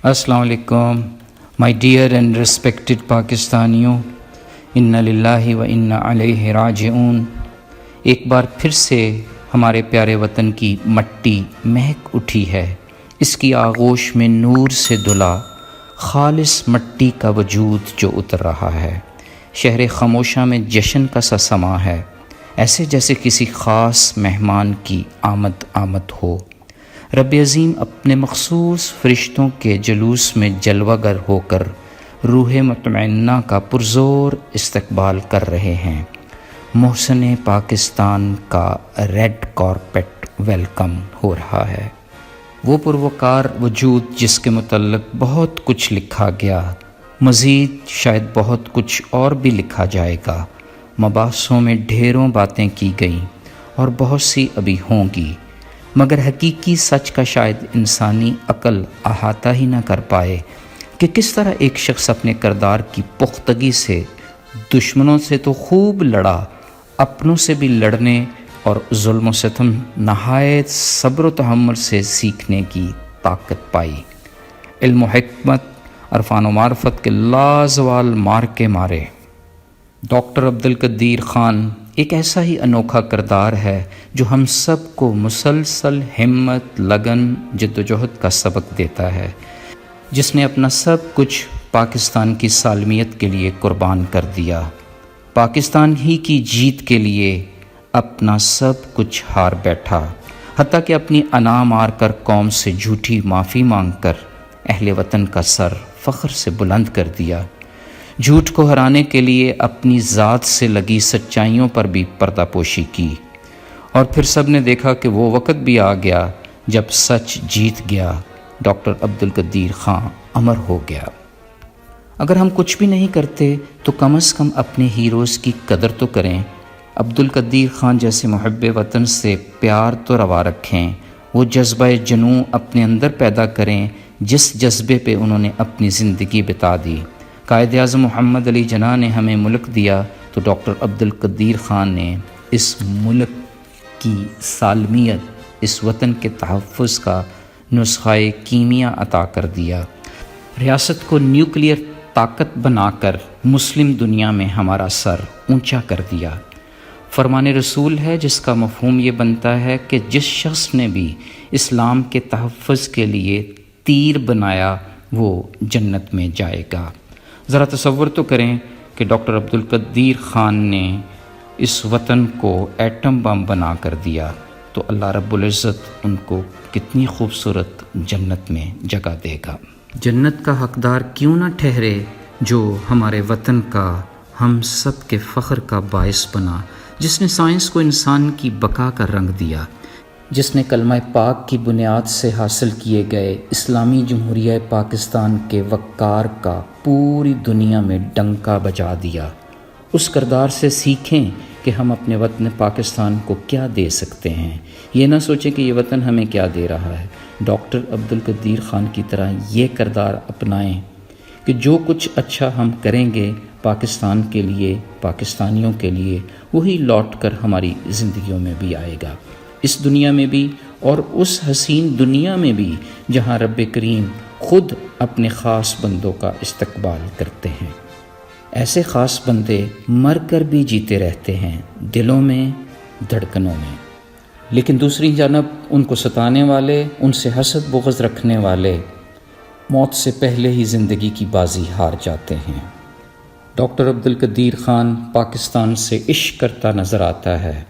السلام علیکم my dear and respected پاکستانیوں، انا للہ و انا الیہ راجعون۔ ایک بار پھر سے ہمارے پیارے وطن کی مٹی مہک اٹھی ہے، اس کی آغوش میں نور سے دھلا خالص مٹی کا وجود جو اتر رہا ہے۔ شہر خاموشہ میں جشن کا سا سما ہے، ایسے جیسے کسی خاص مہمان کی آمد ہو۔ رب عظیم اپنے مخصوص فرشتوں کے جلوس میں جلوہ گر ہو کر روح مطمئنہ کا پرزور استقبال کر رہے ہیں۔ محسن پاکستان کا ریڈ کارپیٹ ویلکم ہو رہا ہے۔ وہ پروقار وجود جس کے متعلق بہت کچھ لکھا گیا، مزید شاید بہت کچھ اور بھی لکھا جائے گا۔ مباحثوں میں ڈھیروں باتیں کی گئیں اور بہت سی ابھی ہوں گی، مگر حقیقی سچ کا شاید انسانی عقل احاطہ ہی نہ کر پائے کہ کس طرح ایک شخص اپنے کردار کی پختگی سے دشمنوں سے تو خوب لڑا، اپنوں سے بھی لڑنے اور ظلم و ستم نہایت صبر و تحمل سے سیکھنے کی طاقت پائی۔ علم و حکمت، عرفان و معرفت کے لازوال مار کے مارے ڈاکٹر عبدالقدیر خان ایک ایسا ہی انوکھا کردار ہے جو ہم سب کو مسلسل ہمت، لگن، جد و جہد کا سبق دیتا ہے، جس نے اپنا سب کچھ پاکستان کی سالمیت کے لیے قربان کر دیا، پاکستان ہی کی جیت کے لیے اپنا سب کچھ ہار بیٹھا، حتیٰ کہ اپنی انا مار کر قوم سے جھوٹی معافی مانگ کر اہل وطن کا سر فخر سے بلند کر دیا۔ جھوٹ کو ہرانے کے لیے اپنی ذات سے لگی سچائیوں پر بھی پردہ پوشی کی، اور پھر سب نے دیکھا کہ وہ وقت بھی آ گیا جب سچ جیت گیا، ڈاکٹر عبدالقدیر خان امر ہو گیا۔ اگر ہم کچھ بھی نہیں کرتے تو کم از کم اپنے ہیروز کی قدر تو کریں، عبدالقدیر خان جیسے محب وطن سے پیار تو روا رکھیں، وہ جذبہ جنوں اپنے اندر پیدا کریں جس جذبے پہ انہوں نے اپنی زندگی بتا دی۔ قائد اعظم محمد علی جناح نے ہمیں ملک دیا تو ڈاکٹر عبدالقدیر خان نے اس ملک کی سالمیت، اس وطن کے تحفظ کا نسخہ کیمیا عطا کر دیا، ریاست کو نیوکلیئر طاقت بنا کر مسلم دنیا میں ہمارا سر اونچا کر دیا۔ فرمان رسول ہے جس کا مفہوم یہ بنتا ہے کہ جس شخص نے بھی اسلام کے تحفظ کے لیے تیر بنایا وہ جنت میں جائے گا۔ ذرا تصور تو کریں کہ ڈاکٹر عبدالقدیر خان نے اس وطن کو ایٹم بم بنا کر دیا تو اللہ رب العزت ان کو کتنی خوبصورت جنت میں جگہ دے گا۔ جنت کا حقدار کیوں نہ ٹھہرے جو ہمارے وطن کا، ہم سب کے فخر کا باعث بنا، جس نے سائنس کو انسان کی بقا کا رنگ دیا، جس نے کلمہ پاک کی بنیاد سے حاصل کیے گئے اسلامی جمہوریہ پاکستان کے وقار کا پوری دنیا میں ڈنکا بجا دیا۔ اس کردار سے سیکھیں کہ ہم اپنے وطن پاکستان کو کیا دے سکتے ہیں، یہ نہ سوچیں کہ یہ وطن ہمیں کیا دے رہا ہے۔ ڈاکٹر عبدالقدیر خان کی طرح یہ کردار اپنائیں کہ جو کچھ اچھا ہم کریں گے پاکستان کے لیے، پاکستانیوں کے لیے، وہی لوٹ کر ہماری زندگیوں میں بھی آئے گا، اس دنیا میں بھی اور اس حسین دنیا میں بھی جہاں رب کریم خود اپنے خاص بندوں کا استقبال کرتے ہیں۔ ایسے خاص بندے مر کر بھی جیتے رہتے ہیں، دلوں میں، دھڑکنوں میں، لیکن دوسری جانب ان کو ستانے والے، ان سے حسد بغض رکھنے والے موت سے پہلے ہی زندگی کی بازی ہار جاتے ہیں۔ ڈاکٹر عبدالقدیر خان پاکستان سے عشق کرتا نظر آتا ہے،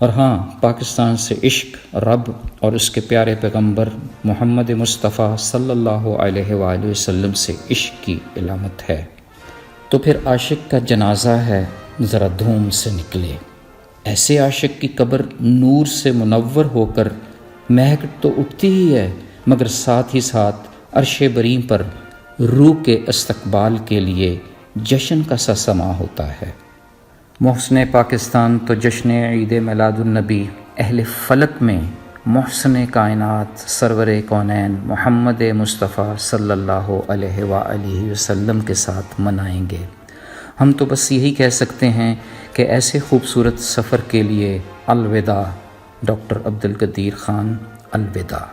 اور ہاں، پاکستان سے عشق رب اور اس کے پیارے پیغمبر محمد مصطفیٰ صلی اللہ علیہ وآلہ وسلم سے عشق کی علامت ہے۔ تو پھر عاشق کا جنازہ ہے، ذرا دھوم سے نکلے۔ ایسے عاشق کی قبر نور سے منور ہو کر مہک تو اٹھتی ہی ہے، مگر ساتھ ہی ساتھ عرش بریں پر روح کے استقبال کے لیے جشن کا سا سما ہوتا ہے۔ محسن پاکستان تو جشن عید میلاد النبی اہل فلک میں محسن کائنات سرور کونین محمد مصطفیٰ صلی اللہ علیہ وآلہ وسلم کے ساتھ منائیں گے۔ ہم تو بس یہی کہہ سکتے ہیں کہ ایسے خوبصورت سفر کے لیے الوداع ڈاکٹر عبدالقدیر خان، الوداع۔